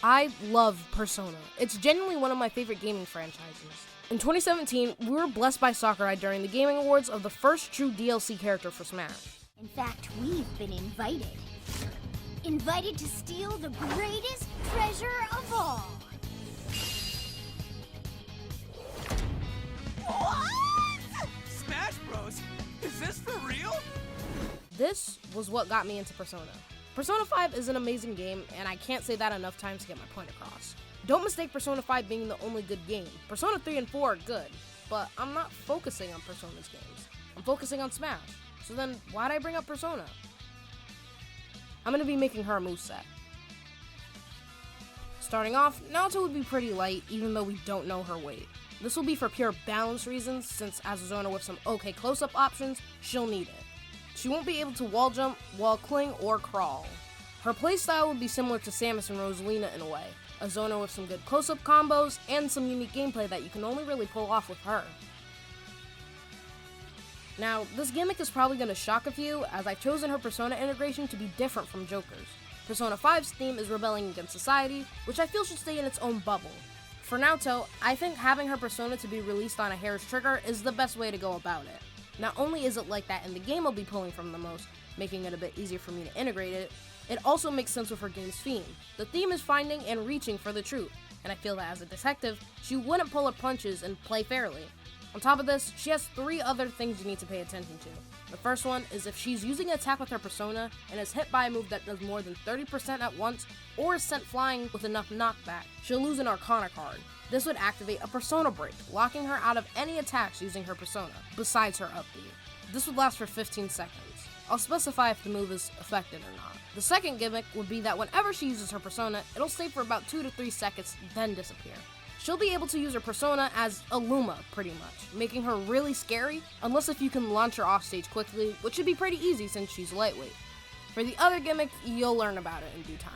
I love Persona. It's genuinely one of my favorite gaming franchises. In 2017, we were blessed by Sakurai during the Gaming Awards of the first true DLC character for Smash. In fact, we've been invited. Invited to steal the greatest treasure of all. What? Smash Bros? Is this for real? This was what got me into Persona. Persona 5 is an amazing game, and I can't say that enough times to get my point across. Don't mistake Persona 5 being the only good game. Persona 3 and 4 are good, but I'm not focusing on Persona's games. I'm focusing on Smash. So then, why'd I bring up Persona? I'm gonna be making her a moveset. Starting off, Naoto would be pretty light, even though we don't know her weight. This will be for pure balance reasons, since as a zoner with some okay close-up options, she'll need it. She won't be able to wall jump, wall cling, or crawl. Her playstyle would be similar to Samus and Rosalina in a way, a zoner with some good close-up combos, and some unique gameplay that you can only really pull off with her. Now, this gimmick is probably going to shock a few, as I've chosen her Persona integration to be different from Joker's. Persona 5's theme is rebelling against society, which I feel should stay in its own bubble. For Naoto, I think having her Persona to be released on a hair's trigger is the best way to go about it. Not only is it like that in the game I'll be pulling from the most, making it a bit easier for me to integrate it, it also makes sense with her game's theme. The theme is finding and reaching for the truth, and I feel that as a detective, she wouldn't pull her punches and play fairly. On top of this, she has 3 other things you need to pay attention to. The first one is if she's using an attack with her Persona and is hit by a move that does more than 30% at once or is sent flying with enough knockback, she'll lose an Arcana card. This would activate a Persona break, locking her out of any attacks using her Persona, besides her up B. This would last for 15 seconds. I'll specify if the move is affected or not. The second gimmick would be that whenever she uses her Persona, it'll stay for about 2 to 3 seconds, then disappear. She'll be able to use her Persona as a Luma, pretty much, making her really scary, unless if you can launch her offstage quickly, which should be pretty easy since she's lightweight. For the other gimmick, you'll learn about it in due time.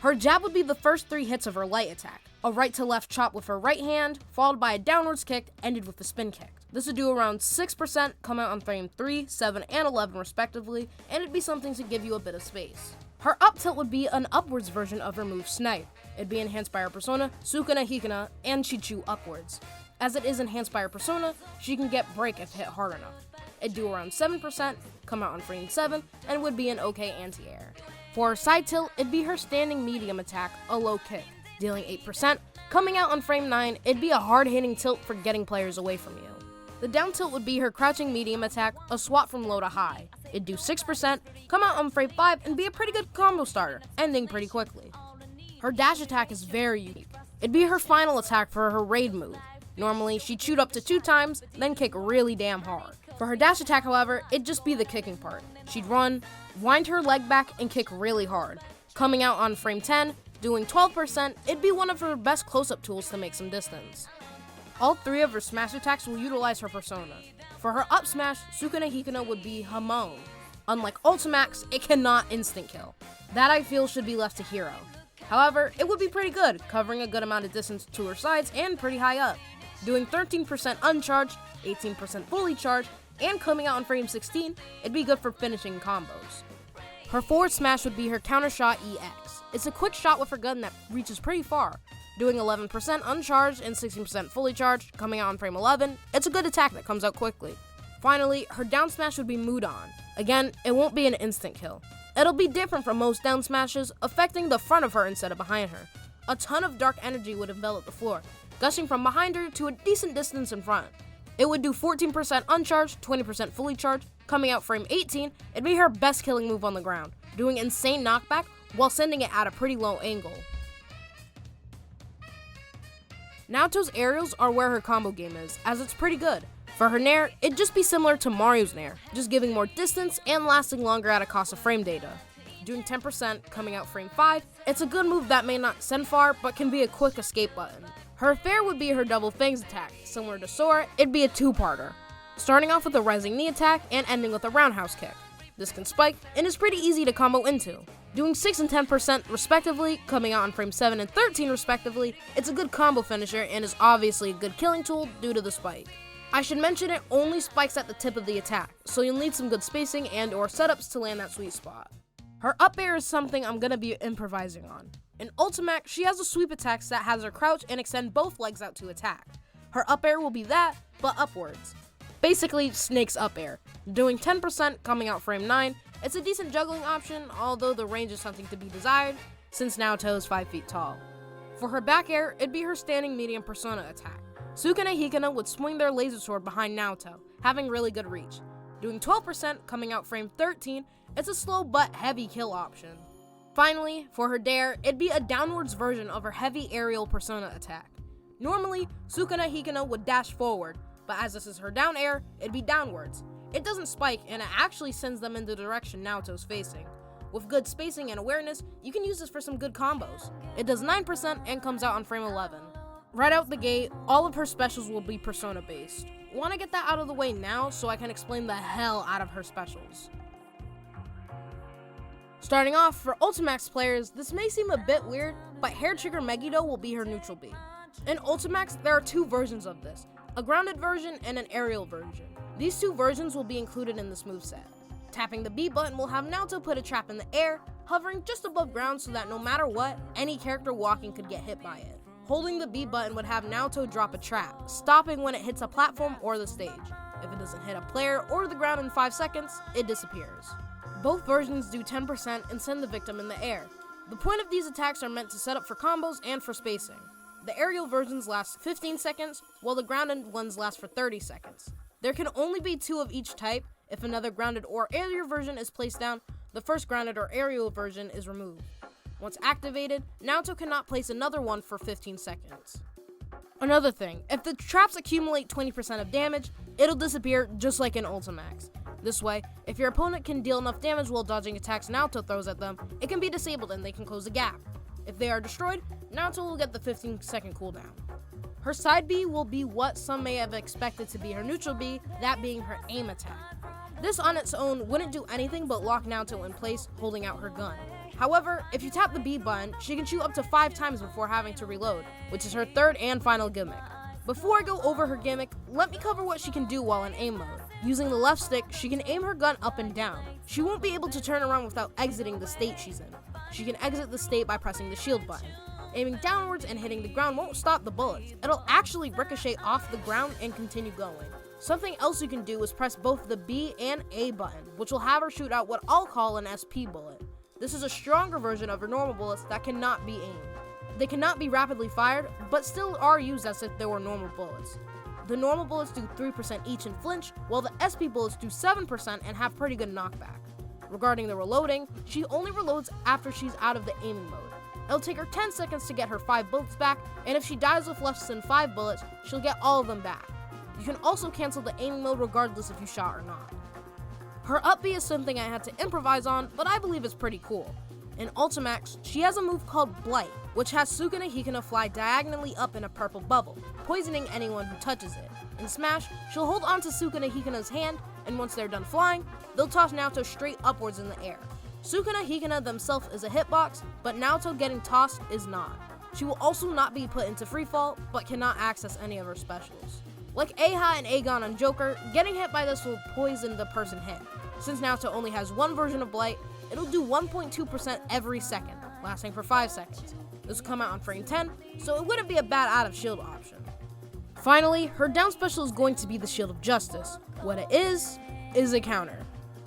Her jab would be the first 3 hits of her light attack, a right to left chop with her right hand, followed by a downwards kick, ended with a spin kick. This would do around 6%, come out on frame 3, 7, and 11 respectively, and it'd be something to give you a bit of space. Her up tilt would be an upwards version of her move Snipe. It'd be enhanced by her Persona, Sukuna Hikana, and Chichu upwards. As it is enhanced by her Persona, she can get break if hit hard enough. It'd do around 7%, come out on frame 7, and would be an okay anti-air. For her side tilt, it'd be her standing medium attack, a low kick, dealing 8%, coming out on frame 9, it'd be a hard-hitting tilt for getting players away from you. The down tilt would be her crouching medium attack, a swap from low to high. It'd do 6%, come out on frame 5, and be a pretty good combo starter, ending pretty quickly. Her dash attack is very unique. It'd be her final attack for her raid move. Normally, she'd shoot up to 2 times, then kick really damn hard. For her dash attack, however, it'd just be the kicking part. She'd run, wind her leg back, and kick really hard. Coming out on frame 10, doing 12%, it'd be one of her best close-up tools to make some distance. All 3 of her smash attacks will utilize her Persona. For her up smash, Sukuna Hikana would be Hamon. Unlike ultimax, it cannot instant kill. That I feel should be left to Hero. However, it would be pretty good, covering a good amount of distance to her sides and pretty high up. Doing 13% uncharged, 18% fully charged, and coming out on frame 16, it'd be good for finishing combos. Her forward smash would be her counter shot EX. It's a quick shot with her gun that reaches pretty far. Doing 11% uncharged and 16% fully charged, coming out on frame 11, it's a good attack that comes out quickly. Finally, her down smash would be Mudon. Again, it won't be an instant kill. It'll be different from most down smashes, affecting the front of her instead of behind her. A ton of dark energy would envelop the floor, gushing from behind her to a decent distance in front. It would do 14% uncharged, 20% fully charged, coming out frame 18, it'd be her best killing move on the ground, doing insane knockback while sending it at a pretty low angle. Naoto's aerials are where her combo game is, as it's pretty good. For her nair, it'd just be similar to Mario's nair, just giving more distance and lasting longer at a cost of frame data. Doing 10%, coming out frame 5, it's a good move that may not send far, but can be a quick escape button. Her fair would be her double fangs attack. Similar to Sora, it'd be a 2-parter, starting off with a rising knee attack and ending with a roundhouse kick. This can spike, and is pretty easy to combo into. Doing 6 and 10% respectively, coming out on frame 7 and 13 respectively, it's a good combo finisher and is obviously a good killing tool due to the spike. I should mention it only spikes at the tip of the attack, so you'll need some good spacing and or setups to land that sweet spot. Her up air is something I'm gonna be improvising on. In ultimax, she has a sweep attack that has her crouch and extend both legs out to attack. Her up air will be that, but upwards. Basically, Snake's up air. Doing 10% coming out frame 9, it's a decent juggling option, although the range is something to be desired, since Naoto is 5 feet tall. For her back air, it'd be her standing medium persona attack. Sukuna Hikana would swing their laser sword behind Naoto, having really good reach. Doing 12% coming out frame 13, it's a slow but heavy kill option. Finally, for her dare, it'd be a downwards version of her heavy aerial persona attack. Normally, Sukuna Hikana would dash forward, but as this is her down air, it'd be downwards. It doesn't spike, and it actually sends them in the direction Naoto's facing. With good spacing and awareness, you can use this for some good combos. It does 9% and comes out on frame 11. Right out the gate, all of her specials will be persona based. Want to get that out of the way now so I can explain the hell out of her specials. Starting off, for Ultimax players, this may seem a bit weird, but Hair Trigger Megiddo will be her neutral B. In Ultimax, there are two versions of this, a grounded version and an aerial version. These two versions will be included in this moveset. Tapping the B button will have Naoto put a trap in the air, hovering just above ground so that no matter what, any character walking could get hit by it. Holding the B button would have Naoto drop a trap, stopping when it hits a platform or the stage. If it doesn't hit a player or the ground in 5 seconds, it disappears. Both versions do 10% and send the victim in the air. The point of these attacks are meant to set up for combos and for spacing. The aerial versions last 15 seconds, while the grounded ones last for 30 seconds. There can only be 2 of each type. If another grounded or aerial version is placed down, the first grounded or aerial version is removed. Once activated, Naoto cannot place another one for 15 seconds. Another thing, if the traps accumulate 20% of damage, it'll disappear just like in Ultimax. This way, if your opponent can deal enough damage while dodging attacks Naoto throws at them, it can be disabled and they can close the gap. If they are destroyed, Naoto will get the 15-second cooldown. Her side B will be what some may have expected to be her neutral B, that being her aim attack. This on its own wouldn't do anything but lock Naoto in place, holding out her gun. However, if you tap the B button, she can shoot up to 5 times before having to reload, which is her third and final gimmick. Before I go over her gimmick, let me cover what she can do while in aim mode. Using the left stick, she can aim her gun up and down. She won't be able to turn around without exiting the state she's in. She can exit the state by pressing the shield button. Aiming downwards and hitting the ground won't stop the bullets. It'll actually ricochet off the ground and continue going. Something else you can do is press both the B and A button, which will have her shoot out what I'll call an SP bullet. This is a stronger version of her normal bullets that cannot be aimed. They cannot be rapidly fired, but still are used as if they were normal bullets. The normal bullets do 3% each in flinch, while the SP bullets do 7% and have pretty good knockback. Regarding the reloading, she only reloads after she's out of the aiming mode. It'll take her 10 seconds to get her 5 bullets back, and if she dies with less than 5 bullets, she'll get all of them back. You can also cancel the aiming mode regardless if you shot or not. Her up B is something I had to improvise on, but I believe it's pretty cool. In Ultimax, she has a move called Blight, which has Sukuna Hikana fly diagonally up in a purple bubble, poisoning anyone who touches it. In Smash, she'll hold onto Sukuna Hikana's hand, and once they're done flying, they'll toss Naoto straight upwards in the air. Sukuna Hikana themselves is a hitbox, but Naoto getting tossed is not. She will also not be put into freefall, but cannot access any of her specials. Like Aha and Aegon on Joker, getting hit by this will poison the person hit. Since Naoto only has one version of Blight, it'll do 1.2% every second, lasting for 5 seconds. This will come out on frame 10, so it wouldn't be a bad out of shield option. Finally, her down special is going to be the Shield of Justice. What it is a counter.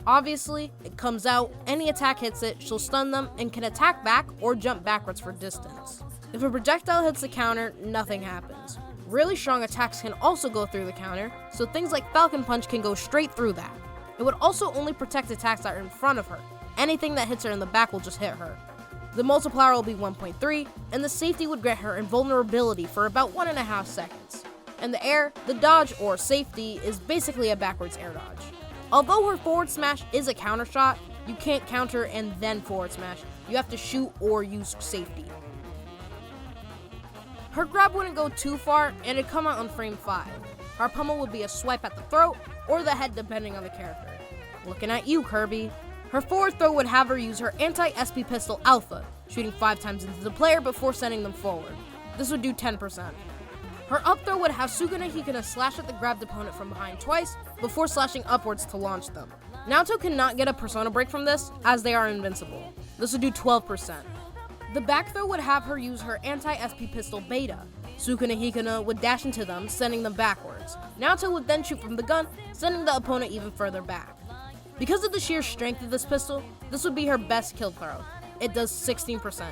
Obviously, it comes out, any attack hits it, she'll stun them, and can attack back or jump backwards for distance. If a projectile hits the counter, nothing happens. Really strong attacks can also go through the counter, so things like Falcon Punch can go straight through that. It would also only protect attacks that are in front of her. Anything that hits her in the back will just hit her. The multiplier will be 1.3, and the safety would grant her invulnerability for about 1.5 seconds. In the air, the dodge, or safety, is basically a backwards air dodge. Although her forward smash is a counter shot, you can't counter and then forward smash. You have to shoot or use safety. Her grab wouldn't go too far, and it'd come out on frame 5. Her pummel would be a swipe at the throat, or the head depending on the character. Looking at you, Kirby. Her forward throw would have her use her anti-SP pistol Alpha, shooting 5 times into the player before sending them forward. This would do 10%. Her up throw would have Sukuna Hikana slash at the grabbed opponent from behind twice, before slashing upwards to launch them. Naoto cannot get a persona break from this, as they are invincible. This would do 12%. The back throw would have her use her anti-SP pistol Beta. Sukuna Hikuna would dash into them, sending them backwards. Naoto would then shoot from the gun, sending the opponent even further back. Because of the sheer strength of this pistol, this would be her best kill throw. It does 16%.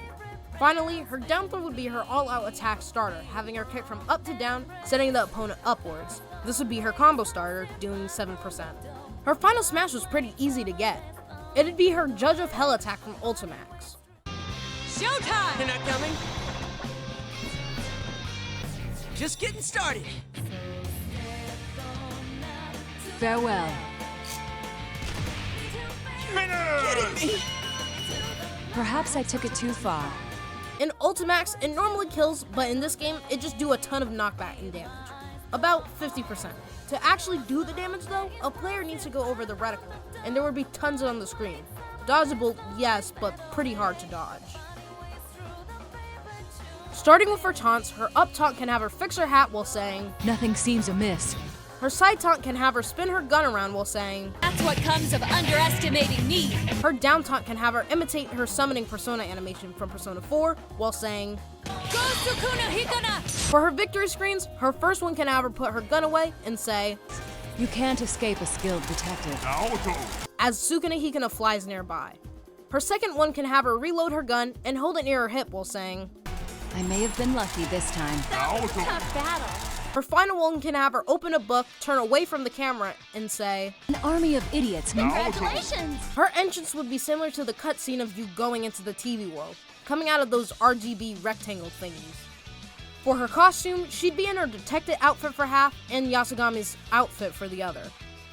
Finally, her down throw would be her all-out attack starter, having her kick from up to down, sending the opponent upwards. This would be her combo starter, doing 7%. Her final smash was pretty easy to get. It'd be her Judge of Hell attack from ultimax. Showtime! You're not coming? Just getting started. Farewell. Kidding me? Perhaps I took it too far. In ultimax, it normally kills, but in this game, it just do a ton of knockback and damage. About 50%. To actually do the damage though, a player needs to go over the reticle, and there would be tons on the screen. Dodgeable, yes, but pretty hard to dodge. Starting with her taunts, her up taunt can have her fix her hat while saying, Nothing seems amiss. her side taunt can have her spin her gun around while saying, That's what comes of underestimating me. her down taunt can have her imitate her summoning Persona animation from Persona 4 while saying, Go Sukuna Hikuna! for her victory screens, her first one can have her put her gun away and say, You can't escape a skilled detective. as Sukuna Hikuna flies nearby. Her second one can have her reload her gun and hold it near her hip while saying, I may have been lucky this time. Tough battle. her final one can have her open a book, turn away from the camera, and say, An army of idiots. Congratulations! her entrance would be similar to the cutscene of you going into the TV world, coming out of those RGB rectangle thingies. For her costume, she'd be in her detective outfit for half and Yasugami's outfit for the other.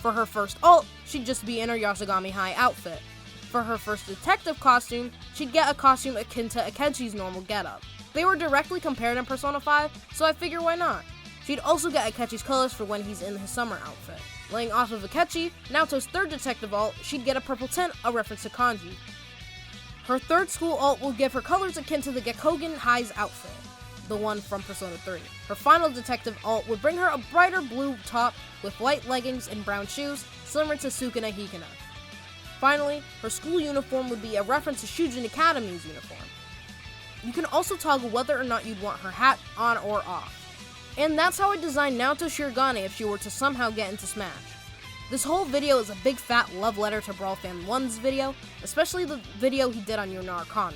For her first ult, she'd just be in her Yasugami High outfit. For her first detective costume, she'd get a costume akin to Akechi's normal getup. They were directly compared in Persona 5, so I figure why not. She'd also get Akechi's colors for when he's in his summer outfit. Laying off of Akechi, Naoto's third detective ult, she'd get a purple tint, a reference to kanji. Her third school ult will give her colors akin to the Gekkogen High's outfit, the one from Persona 3. Her final detective ult would bring her a brighter blue top with white leggings and brown shoes, similar to Sukuna Hikuna. Finally, her school uniform would be a reference to Shujin Academy's uniform. You can also toggle whether or not you'd want her hat on or off. And that's how I designed Naoto Shirogane if she were to somehow get into Smash. This whole video is a big fat love letter to Brawl Fan 1's video, especially the video he did on your Narukami.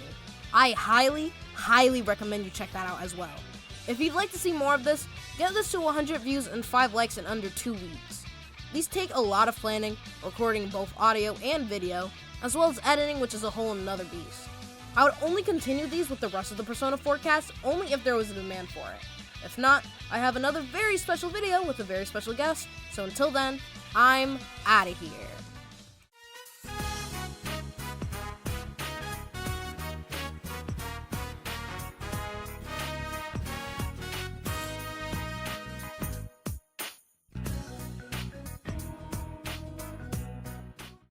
I highly recommend you check that out as well. If you'd like to see more of this, get this to 100 views and 5 likes in under 2 weeks. These take a lot of planning, recording both audio and video, as well as editing, which is a whole nother beast. I would only continue these with the rest of the Persona 4 cast only if there was a demand for it. If not, I have another very special video with a very special guest, so until then, I'm outta here.